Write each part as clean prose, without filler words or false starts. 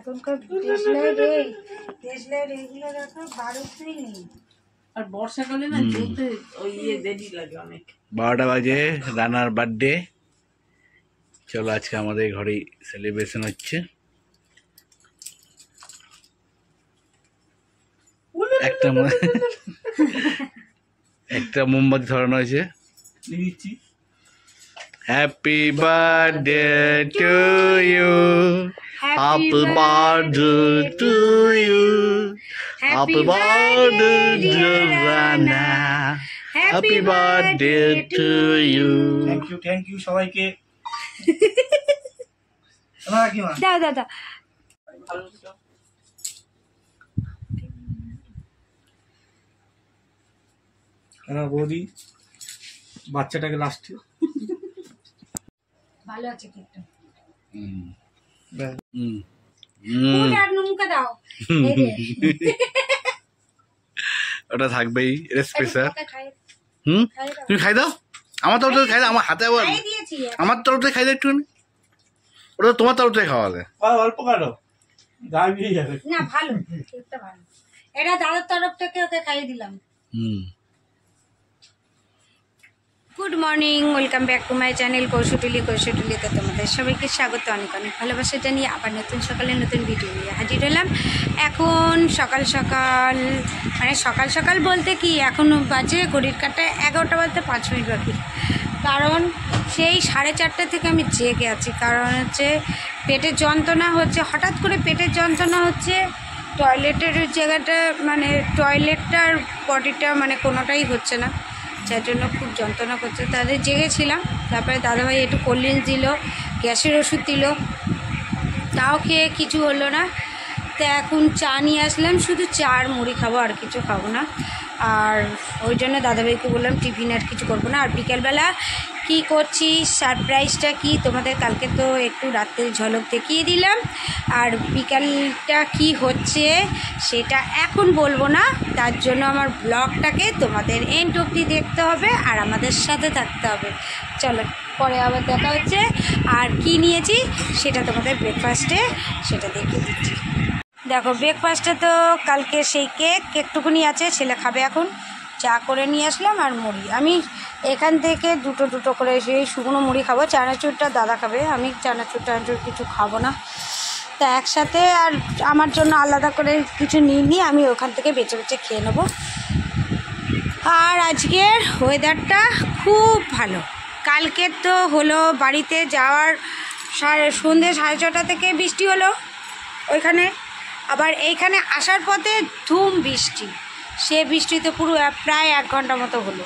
এখনকার দেশলাইট এইগুলো দেখো বারোতেই নেই। আর বর্ষাকালে না জ্বলতে ওই দেরি লাগে অনেক। 12টা বাজে, রানার বার্থডে। চলো আজকে আমাদের ঘরে সেলিব্রেশন হচ্ছে। একটা মোমবাতি ধরানো হয়েছে। Happy birthday to you, happy birthday to you, happy birthday Rana, happy birthday to you. Thank you সবাইকে। দাও দাদা আমার বৌদি বাচ্চাটাকে লাস্টে ভালো আছে কেকটা। ওটা থাকবেই স্পেশাল। তুমি খাই দাও, আমার তরফ থেকে খাই দাও, আমার হাতে আবার আমার তরফ থেকে খাই দাও একটু। ওটা তোমার তরফ থেকে খাওয়ালে অল্প কাটো, গায়ে বেরিয়ে যাবে না। ভালো কেকটা ভালো, এটা দাদার তরফ থেকে ওকে খাইয়ে দিলাম। Good morning, welcome back to my channel কৌশটুলিতে তোমাদের সবাইকে স্বাগত। অনেক অনেক ভালোবাসা জানিয়ে আবার নতুন সকালে নতুন ভিডিও নিয়ে হাজির হলাম। এখন সকাল সকাল, মানে সকাল সকাল বলতে কি এখন বাজে ঘড়ির কাঁটায় 11টা বাজতে 5 মিনিট বাকি। কারণ সেই 4:30 থেকে আমি জেগে আছি। কারণ হচ্ছে পেটের যন্ত্রণা হচ্ছে, হঠাৎ করে পেটের যন্ত্রণা হচ্ছে। টয়লেটের জায়গাটা মানে টয়লেটটার বডিটা মানে কোনোটাই হচ্ছে না, যার জন্য খুব যন্ত্রণা করছে। তাদের জেগেছিলাম, তারপরে দাদাভাই একটু কোল্ড ড্রিঙ্কস দিল, গ্যাসের ওষুধ দিল, তাও খেয়ে কিছু হলো না। তো এখন চা নিয়ে আসলাম, শুধু চা আর মুড়ি খাবো, আর কিছু খাবো না। আর ওই জন্য দাদাভাইকে বললাম টিফিন আর কিছু করবো না। আর বিকেলবেলা কী করছি, সারপ্রাইজটা কি তোমাদের কালকে তো একটু রাত্রের ঝলক দেখিয়ে দিলাম। আর বিকালটা কি হচ্ছে সেটা এখন বলবো না, তার জন্য আমার ব্লগটাকে তোমাদের এন্ড অবধি দেখতে হবে আর আমাদের সাথে থাকতে হবে। চলো পরে আবার দেখা হচ্ছে। আর কি নিয়েছি সেটা তোমাদের ব্রেকফাস্টে সেটা দেখিয়ে দিচ্ছি। দেখো ব্রেকফাস্টে তো কালকে সেই কেকটুকুনি আছে, ছেলে খাবে এখন। চা করে নিয়ে আসলাম আর মুড়ি। আমি এখান থেকে দুটো করে সেই শুকনো মুড়ি খাবো, চানাচুরটা দাদা খাবে, আমি চানাচুর কিছু খাবো না। তা একসাথে আর আমার জন্য আলাদা করে কিছু নিই, আমি ওখান থেকে বেছে খেয়ে নেবো। আর আজকের ওয়েদারটা খুব ভালো। কালকে তো হলো বাড়িতে যাওয়ার সন্ধ্যে 6:30 থেকে বৃষ্টি হলো ওইখানে, আবার এইখানে আসার পথে ধুম বৃষ্টি। সে বৃষ্টিতে পুরো প্রায় 1 ঘন্টা মতো হলো।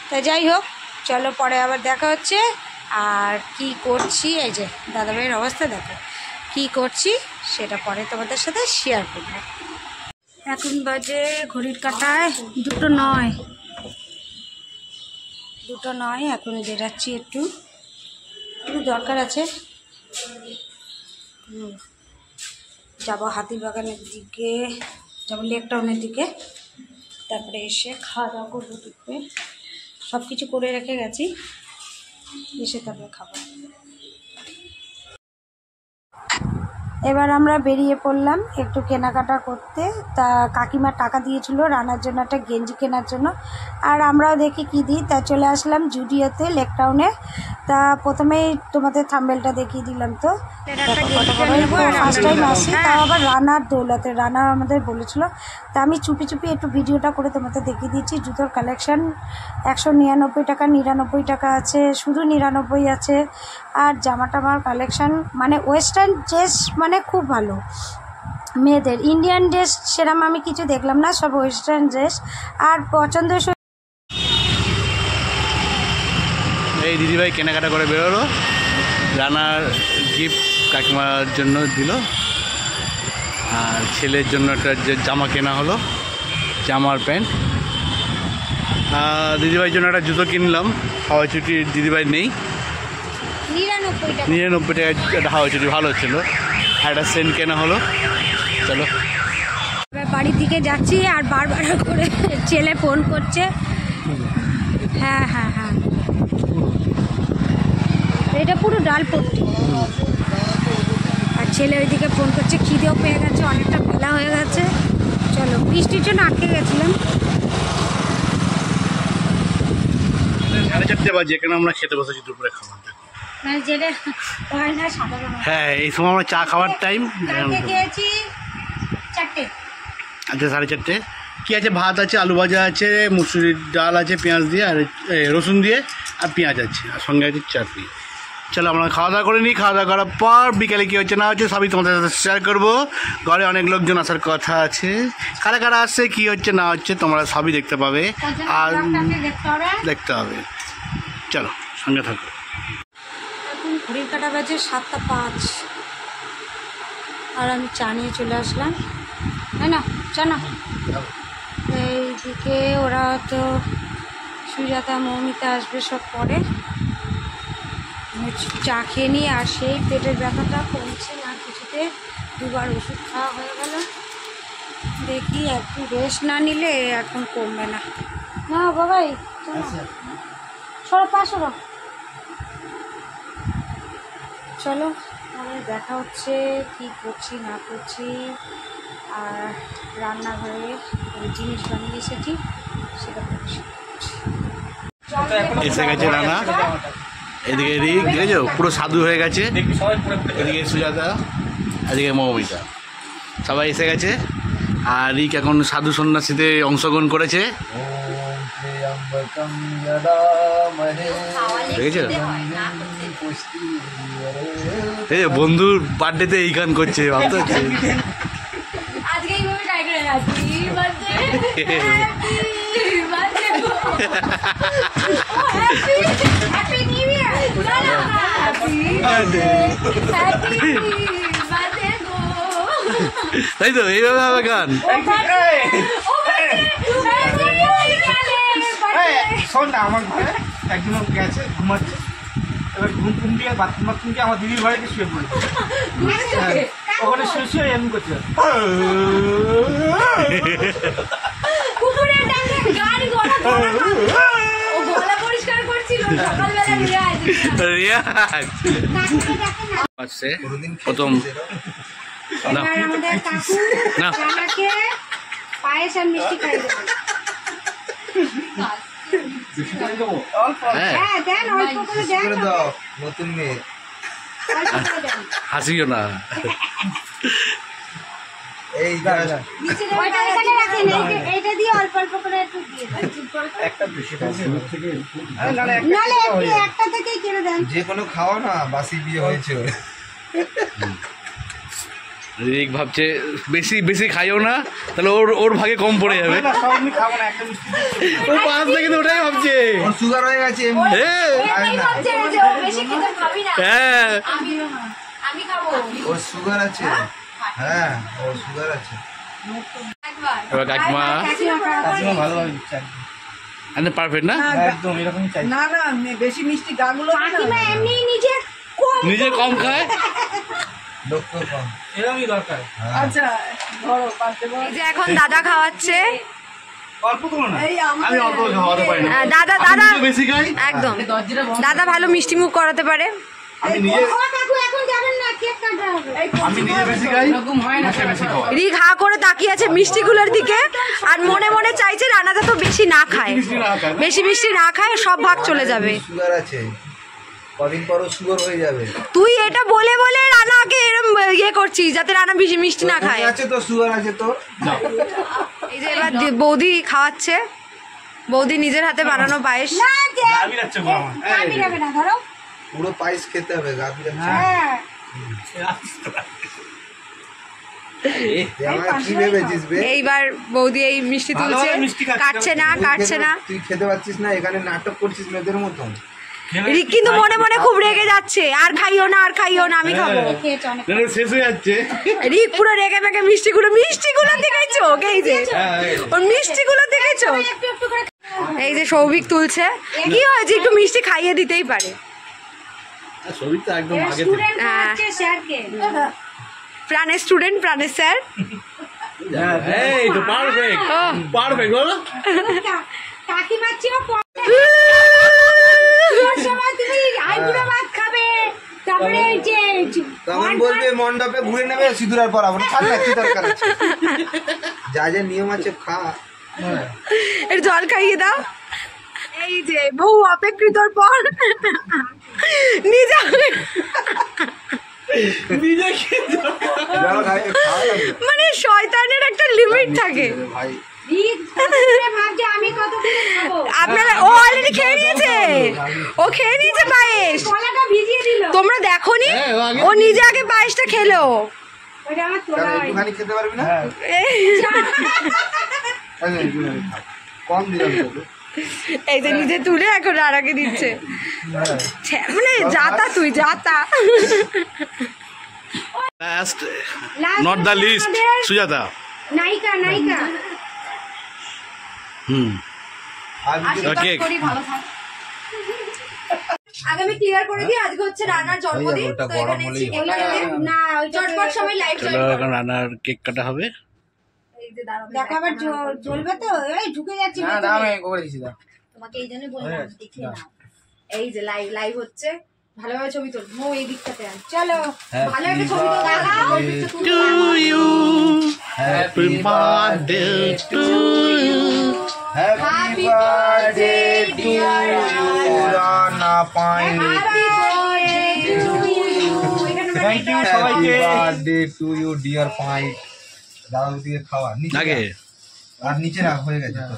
তা যাই হোক, চলো পরে আবার দেখা হচ্ছে। আর কি করছি, এই যে দাদাভাইয়ের অবস্থা দেখো, কি করছি সেটা পরে তোমাদের সাথে শেয়ার করবো। এখন বাজে ঘড়ির কাঁটায় 2:09। এখন বেরাচ্ছি, একটু দরকার আছে। যাবো হাতিবাগানের দিকে, যাবো লেক টাউনের দিকে, তারপরে এসে খাওয়া দাওয়া করবো। দুপুরে সব কিছু করে রেখে গেছি, এসে তারপরে খাবো। এবার আমরা বেরিয়ে পড়লাম একটু কেনাকাটা করতে। তা কাকিমা টাকা দিয়েছিল রানার জন্য একটা গেঞ্জি কেনার জন্য, আর আমরাও দেখি কী দিই। তা চলে আসলাম জুডিওতে, লেক টাউনে। তা প্রথমেই তোমাদের থাম্বনেলটা দেখিয়ে দিলাম। তো ফার্স্ট টাইম আসি, তাও আবার রানার দৌলতে। রানা আমাদের বলেছিল, তা আমি চুপি একটু ভিডিওটা করে তোমাদের দেখিয়ে দিচ্ছি। জুতোর কালেকশান 199 টাকা, 99 টাকা আছে, শুধু 99 আছে। আর জামা টামার কালেকশান মানে ওয়েস্টার্ন ড্রেস মানে খুব ভালো। মেয়েদের ইন্ডিয়ান ড্রেস সেরকম আমি কিছু দেখলাম না, সব ওয়েস্টার্ন ড্রেস। আর পছন্দ এই দিদিভাই কেনাকাটা করে বেরোলো, রানার গিফট কাকিমার জন্য দিল, আর ছেলের জন্য একটা জামা কেনা হলো, জামার প্যান্ট। দিদিভাইয়ের জন্য একটা জুতো কিনলাম, হাওয়াই চুটি দিদিভাই নেই, 99 টাকা একটা হাওয়াই চুটি ভালো ছিল। আর একটা সেন্ট কেনা হলো। চলো বাড়ির দিকে যাচ্ছি। আর বারবার করে ছেলে ফোন করছে। হ্যাঁ, এটা পুরো ডালপট্টি। আর ছেলে ওইদিকে ফোন করছে, খিদেও পেয়ে গেছে, অনেকটা বেলা হয়ে গেছে। চলো, বৃষ্টির জন্য আটকে গেছিলাম। 4:30 বাজে, এখানে আমরা খেতে বসেছি দুপুরে খাবার। মানে যেটা হয় না সাধারণ। হ্যাঁ, এই সময় আমরা চা খাওয়ার টাইম। কালকে খেয়েছি 4টে। আচ্ছা, 4:30। কি আছে? ভাত আছে, আলু ভাজা আছে, মুসুরির ডাল আছে পেঁয়াজ দিয়ে, আর রসুন দিয়ে, আর পেঁয়াজ আছে, আর সঙ্গে আছে চাটনি। চলো আমরা খাওয়া দাওয়া করে নিই। খাওয়া দাওয়া করার পর বিকেলে কী হচ্ছে না হচ্ছে সবই তোমাদের সাথে শেয়ার করবো। ঘরে অনেক লোকজন আসার কথা আছে, কারা কারা আসছে, কী হচ্ছে না হচ্ছে তোমরা সবই দেখতে পাবে, আর দেখতে হবে। চলো সঙ্গে থাকো। এখন ঘড়ির কাটা বাজে 7:05, আর আমি চা নিয়ে চলে আসলাম। তাই না? চা না, এইদিকে ওরা তো সুজাতা মৌমিতা আসবে সব পরে। চা খেয়ে নিয়ে আর সেই পেটের ব্যথাটা কমছে না কিছুতে, 2বার ওষুধ খাওয়া হয়ে গেল। দেখি একটু রেস্ট না নিলে এখন কমবে না। না বাবাই, সরো পাশো। চলো, আমাদের দেখা হচ্ছে কি করছি না করছি। আর রান্নাঘরে ওই জিনিস বানিয়ে এসেছি, সেটা করছি। এসে গেছে রানা, এদিকে রিক, দেখেছো পুরো সাধু হয়ে গেছে। এদিকে সুজাতা, এদিকে মৌমিতা, সবাই এসে গেছে। আর রিক এখন সাধু সন্ন্যাসীতে অংশগ্রহণ করেছে, দেখেছো? এই যে বন্ধুর বার্থডেতে এই গান করছে, ভাবতে হচ্ছে। তাই তো, এইভাবে হবে গান। শোন না, আমার ঘরে একজন গেছে ঘুমাচ্ছে, এবার ঘুম দিয়ে বাথরুম দিয়ে আমার দিদির ঘরে শুয়ে পড়েছে। ওখানে শুয়ে এমন করছে। প্রথম না আমাদের কাকু না রানাকে পায়েস আর মিষ্টি খাই দেবে। হ্যাঁ দেন, অল্প করে দেন, নতুন মেয়ে অল্প করে দেন। হাসিও না। এই ওইটা এখানে রাখেন, এইটা দিয়ে অল্প অল্প করে একটু দিয়ে দেন। একটা বেশি নাহলে একটা থেকেই কিনে দেন। যে কোনো খাওয়া না, বাসি বিয়ে হয়েছে ওর। রিক ভাবছে বেশি বেশি খাইও না, তাহলে ওর ভাগে কম পড়ে যাবে। খাবো না, একটা মিষ্টি ও পাঁচ থেকে তো ওটাই ভাবছে। ওর সুগার হয়ে গেছে এমনি। হ্যাঁ, ওর সুগার আছে, হ্যাঁ ওর সুগার আছে। এবার কাকিমা কাকিমা ভালোভাবে দিচ্ছে একদম পারফেক্ট না, একদম এরকমই চাই। না না, বেশি মিষ্টি গাগুলো কাকিমা এমনি নিজে কম খায়। লক্ষ্য কম। এরকমই দরকার। আচ্ছা ধরো পারতে পারো। এই যে এখন দাদা খাওয়াচ্ছে। অল্প করো না, এই আমি অল্প খাওয়াতে পারি না, দাদা আমি দাদা নিজে বেশি খাই। একদম, দাদা ভালো মিষ্টি মুখ করাতে পারে। আমি নিজে এখন যাবেন না, কেক কাটা হবে। আমি নিজে বেশি খাই, মাসে বেশি খাওয়া। রিক হা করে তাকিয়ে আছে মিষ্টিগুলোর দিকে, আর মনে মনে চাইছে রানাদা তো বেশি না খায়, বেশি মিষ্টি না খায়, সব ভাগ চলে যাবে। সুগার আছে, কদিন পরও সুগার হয়ে যাবে। তুই এটা বলে বলে রানাকে এরম ইয়ে করছিস যাতে রানা বেশি মিষ্টি না খায়। আছে তো, সুগার আছে তো। এই যে এবার বৌদি খাওয়াচ্ছে, বৌদি নিজের হাতে বানানো পায়েস। গাবি যাচ্ছে গো আমার। পুরো পায়েস খেতে হবে, গাভী যাচ্ছে। আমার কি ভেবেছিস বে? এইবার বৌদি এই মিষ্টি তুলছে, ভালোভাবে মিষ্টি খাচ্ছি। কাটছে না কাটছে না। তুই খেতে পারছিস না, এখানে নাটক করছিস মেয়েদের মতন। রিক কিন্তু মনে মনে খুব রেগে যাচ্ছে, আর খাইও না আর খাইও না, আমি খাবো। না, না, শেষ হয়ে যাচ্ছে। রিক পুরো রেগে মেগে মিষ্টিগুলো দেখেছো, এই যে ওর মিষ্টিগুলো দেখেছো। এই যে সৌভিক তুলছে, কি হয়েছে, একটু মিষ্টি খাইয়ে দিতেই পারে। ছবি তো একদম আগে থেকে। প্রাণের স্টুডেন্ট, প্রাণের স্যার। এই তো পারফেক্ট, পারফেক্ট বলো। তুমি আইবুড়ো ভাত খাবে, তারপরে এই যে তখন গান বলবে, মণ্ডপে ঘুরে নেবে, সিঁদুর আর পরাবো না। ছাড় না, কি দরকার আছে? যা যা নিয়ম আছে খা। এর জল খাইয়ে দাও। এই যে বহু অপেক্ষিতর পর নিজে যাও খাই, খাওয়া লাগবে। মানে শয়তানের একটা লিমিট থাকে। ভাই আপনারা ও অলরেডি খেয়ে নিয়েছে, ও খেয়ে নিয়েছে পায়েস। তোমরা দেখোনি ও নিজে আগে পায়েসটা খেলো। একটুখানি খেতে পারবি না? একটুখানি খা। কম দিলাম তোকে। এই যে নিজে তুলে এখন রানাকে দিচ্ছে। মানে যাতা তুই যাতা। Last not the least Sujata. নায়িকা নায়িকা কেক আগে আমি ক্লিয়ার করে দিই, আজকে হচ্ছে রানার জন্মদিন। ওটা তো গরম এখানে হলেই chicken না ওই চটপট সবাই লাইভ চলো এখন রান্নার কেক কাটা হবে। দেখো আবার জ্বলবে তো, এই ঢুকে যাচ্ছে তোমাকে এই জন্য বললাম দেখে নাও। এই যে লাইভ লাইভ হচ্ছে, ভালোভাবে ছবি তোল। মো এই দিকটাতে আন, চলো ভালো একটা ছবি তো দাঁড়াও। To you, happy birthday to you. Happy birthday to you Rana পাইনি। থ্যাংক ইউ সবাইকে। বার্থডে টু ইউ ডিয়ার পাইন। দাদা দিয়ে খাওয়া নিচে আগে রাখ। আর নিচে রাখ, হয়ে গেছে তো।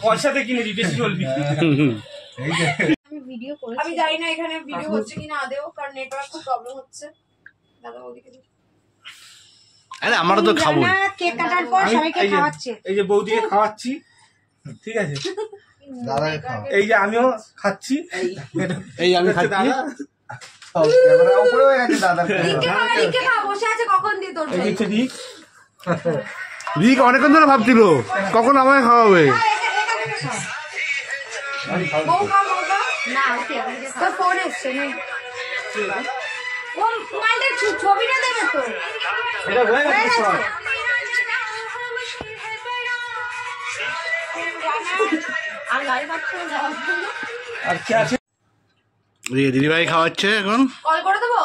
পয়সাতে কিনেছি, বেশি চলবি। এই যে আমি জানি না এখানে ভিডিও হচ্ছে কিনা আদেও, কারণ নেটওয়ার্ক খুব প্রবলেম হচ্ছে। দাদা ওদিকে আরে আমারও তো খাবো। কেক কাটার পর সবাইকে খাওয়াচ্ছে। এই যে বৌদিকে খাওয়াচ্ছি, ঠিক আছে? দাদাকে খাও। এই যে আমিও খাচ্ছি। এই আমি খাচ্ছি। দাদা সব ক্যামেরা উপরে হয়ে গেছে দাদার। রিকে খা বসে আছে, কখন দিয়ে তোর এই হচ্ছে ঠিক। রিক অনেকক্ষণ ধরে ভাবছিল কখন আমায় খাওয়াবে। না তোর ফোন এসছে নে। ও মাইন্ডের ছবিটা দেবে তো। এটা হয়ে গেছে সব। আর কি আছে? দিদিভাই খাওয়াচ্ছে এখন। কল করে দেবো।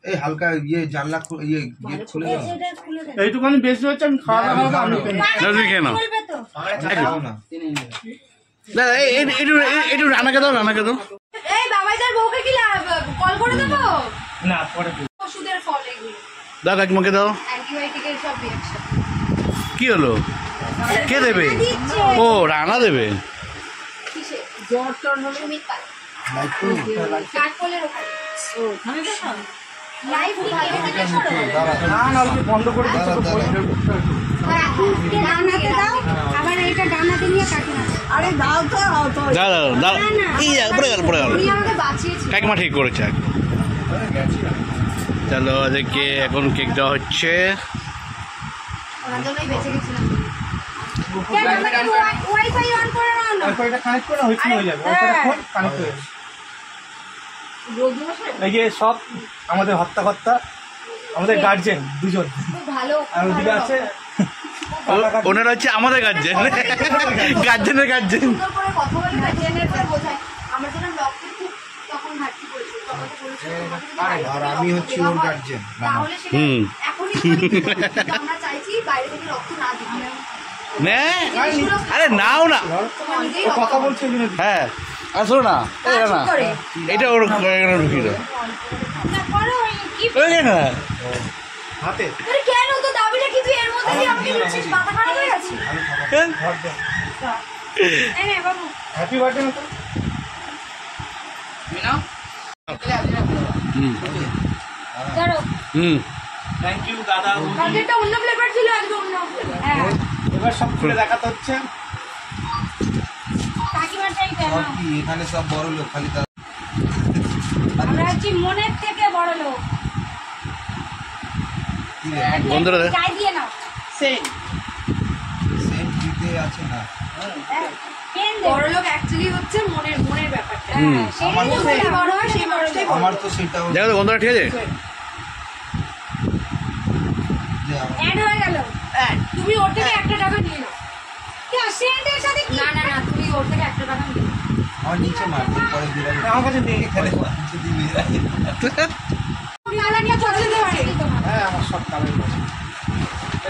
এই হালকা ইয়ে জানলা ইয়ে গেট খুলে দাও। এইটুখানি বেশি হচ্ছে, আমি খাওয়া দাওয়া করবো, আমি খেয়ে নেবো। না তুমি খেয়ে নাও। বলবে তো। খাও না। না একটু রান্নাকে দাও, রান্নাকে দাও। এই বাবাইদার বউকে কি কল করে দেবো। না পরে দিই। ওষুধের ফল এগুলো, দাও কাকিমাকে দাও। অ্যান্টিবায়োটিকের সব রিঅ্যাকশন। কি হলো? কে দেবে? ও রানা দেবে। কিসে? জ্বর টর হলে সুমিত পাল। লাইট করো। কাঠকলের ওখানে। ওখানে দেখা লাইভ থেকে সরো। না না ওকে বন্ধ করে দিচ্ছি তো পরে। ডানাতে দাও, আবার এইটা ডানাতে নিয়ে কাটি না। আরে দাও তো দাও দাও দাও। এই পড়ে গেল পড়ে গেল। তুমি আমাকে বাঁচিয়েছো। কাকিমা ঠিক করেছে। চলো ওদেরকে এখন কেক দেওয়া হচ্ছে। ওনার জন্যই বেঁচে গেছিলাম। ওয়াইফাই অন করে নাও না। ওয়াইফাইটা কানেক্ট করে হয়েছে হয়ে যাবে। ওয়াইফাইটা ফোন কানেক্ট হয়ে যাবে। এই যে সব আমাদের হত্যাকর্তা, আমাদের গার্জেন দুজন। খুব ভালো। আর ওদিকে আছে ওনারা হচ্ছে আমাদের গার্জেন, গার্জেনের গার্জেন। সুন্দর করে কথা বলে গার্জিয়ানের করে বোঝায়। আমার জন্য রক্তের খুব তখন ঘাটতি পড়েছিল। তোমাকে বলেছিল তোমাকে যদি বাইরে আর থেকে আমি রক্ত হচ্ছি দেওয়া ওর হয়, গার্জেন। তাহলে সেটা হুম। এখনই করে দিতে হবে। কিন্তু আমরা চাইছি বাইরে থেকে রক্ত না দিতে। নে আরে নাও না। তোমরা নিজেই ও রক্ত কথা বলছে এই জন্য। হ্যাঁ আর শোনো না, এই না করে। এটা ওর এখানে ঢুকিয়ে দাও। না করো কি ওই না হাতে আরে কেন তো দাবিটা কি তুই এর মধ্যে দিয়ে আমাকে দিচ্ছিস? মাথা খারাপ হয়ে গেছে। এই নে বাবু। হ্যাপি বার্থডে না তো। ধরো। হুম থ্যাংক ইউ দাদা। কালকে একটা অন্য ফ্লেভার ছিল, আজকে অন্য। হ্যাঁ এবার সব খুলে দেখাতে হচ্ছে। কাকিমাটাই সব কেন? কি এখানে সব বড় লোক, খালি তারা আমরা হচ্ছি মনের থেকে বড় লোক। কি রে? বন্ধুরা চাই দিয়ে নাও। সেই সেন্ট দিতে আছে না। বড় লোক অ্যাকচুয়ালি হচ্ছে মনের মনের ব্যাপারটা। হুম। সেই যে বড় হয় সেই মানুষটাই বড়। আমার তো সেটাও দেখো তো বন্ধুরা ঠিক আছে। যে আমার অ্যাড হয়ে গেল। তুমি ওর থেকে 1 টাকা নিয়ে নাও। কি সেন্টের সাথে কি? না না না, তুমি ওর থেকে 1 টাকা নিয়ে নাও। আমার নিচে মার পরে বিড়াল আমার কাছে নিয়ে খেলে হ্যাঁ আমার সব কালার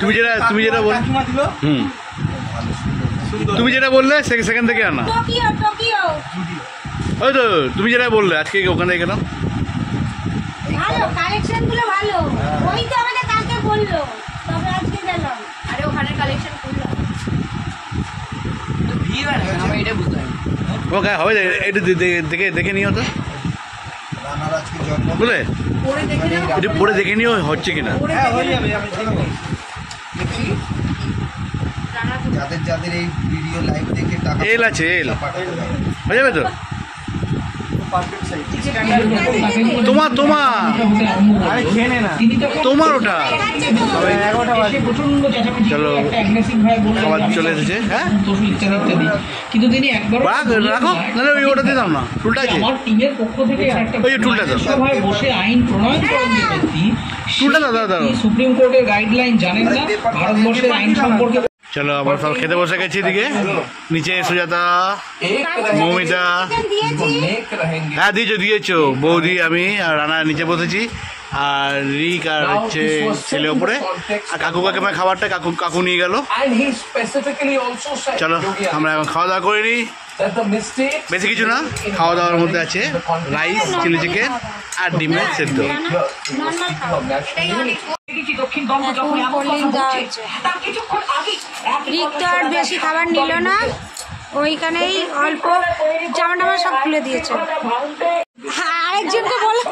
তুমি যেটা বল কাকিমা দিল হুম ভালো সুন্দর তুমি যেটা বললে সেখান থেকে আনা টোকিও টোকিও জুডিও ওই তো তুমি যেটা বললে আজকে ওখানে কেন ভালো কালেকশন গুলো ভালো ওই তো আমাদের কালকে বললো তবে আজকে গেলাম আরে ওখানে কালেকশন করলো ওকে হবে একটু দেখে নিও তো রানার আজকে জন্ম বুঝলে একটু পরে দেখে নিও হচ্ছে কিনা হ্যাঁ হয়ে যাবে আমি দেখি যাদের যাদের এই ভিডিও লাইভ দেখে টাকা এল আছে এল পাঠাতে হবে। হয়ে যাবে তো পারফেক্ট সাইজ তোমার আরে খেয়ে নে না তোমার ওটা 11টা বাজে চলো খাবার চলে এসেছে হ্যাঁ কিন্তু তিনি একবার রাখো নাহলে ওই ওটাতে দাও না টুলটা আছে আমার টিমের পক্ষ থেকে একটা ওই টুলটা দাও সভায় বসে আইন প্রণয়ন করেন যে ব্যক্তি টুলটা দাও দাও সুপ্রিম কোর্টের গাইডলাইন জানেন না ভারতবর্ষের আইন সম্পর্কে চলো আমরা সব খেতে বসে গেছি এদিকে নিচে সুজাতা মৌমিতা হ্যাঁ দিয়েছো বৌদি আমি আর রানা নিচে বসেছি আর রিক আর হচ্ছে ছেলে ওপরে আর কাকু কাকিমার খাবারটা কাকু নিয়ে গেল চলো আমরা এখন খাওয়া দাওয়া করে নিই বেশি কিছু না খাওয়া দাওয়ার মধ্যে আছে রাইস চিলি চিকেন আর ডিমের সেদ্ধ দক্ষিণ বঙ্গ যখন এমন কথা বলছে, তার কিছুক্ষণ আগেই রিক তো আর বেশি খাবার নিল না ওইখানেই অল্প জামা টামা সব খুলে দিয়েছে হ্যাঁ, আরেকজনকে বলো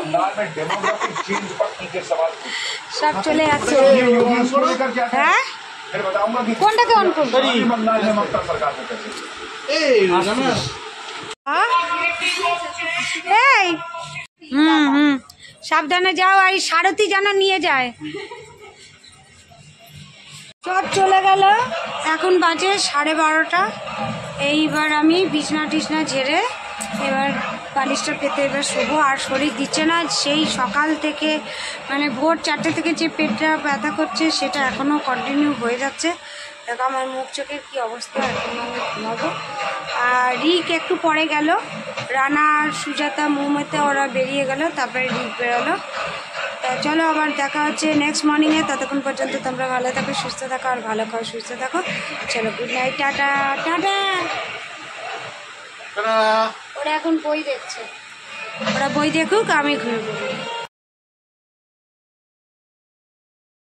সব চলে যাচ্ছে হ্যাঁ কোনটাকে অন করবো এই হুম সাবধানে যাও আর এই সারথি যেন নিয়ে যায় সব চলে গেল এখন বাজে 12:30 এইবার আমি বিছনা টিছনা ঝেড়ে এবার বালিশটা পেতে এবার শোবো আর শরীর দিচ্ছে না সেই সকাল থেকে মানে ভোর 4টে থেকে যে পেটটা ব্যথা করছে সেটা এখনও কন্টিনিউ হয়ে যাচ্ছে দেখো আমার মুখ চোখের কী অবস্থা এখন আমি ঘুমাবো আর রিক একটু পরে গেল রানা সুজাতা মৌমিতা ওরা বেরিয়ে গেল তারপরে রিক বেরোলো তা চলো আবার দেখা হচ্ছে নেক্সট মর্নিংয়ে ততক্ষণ পর্যন্ত তোমরা ভালো থাকো সুস্থ থাকো আর ভালো খাও সুস্থ থাকো চলো গুড নাইট টাটা টাটা ওরা এখন বই দেখছে ওরা বই দেখুক আমি ঘুরে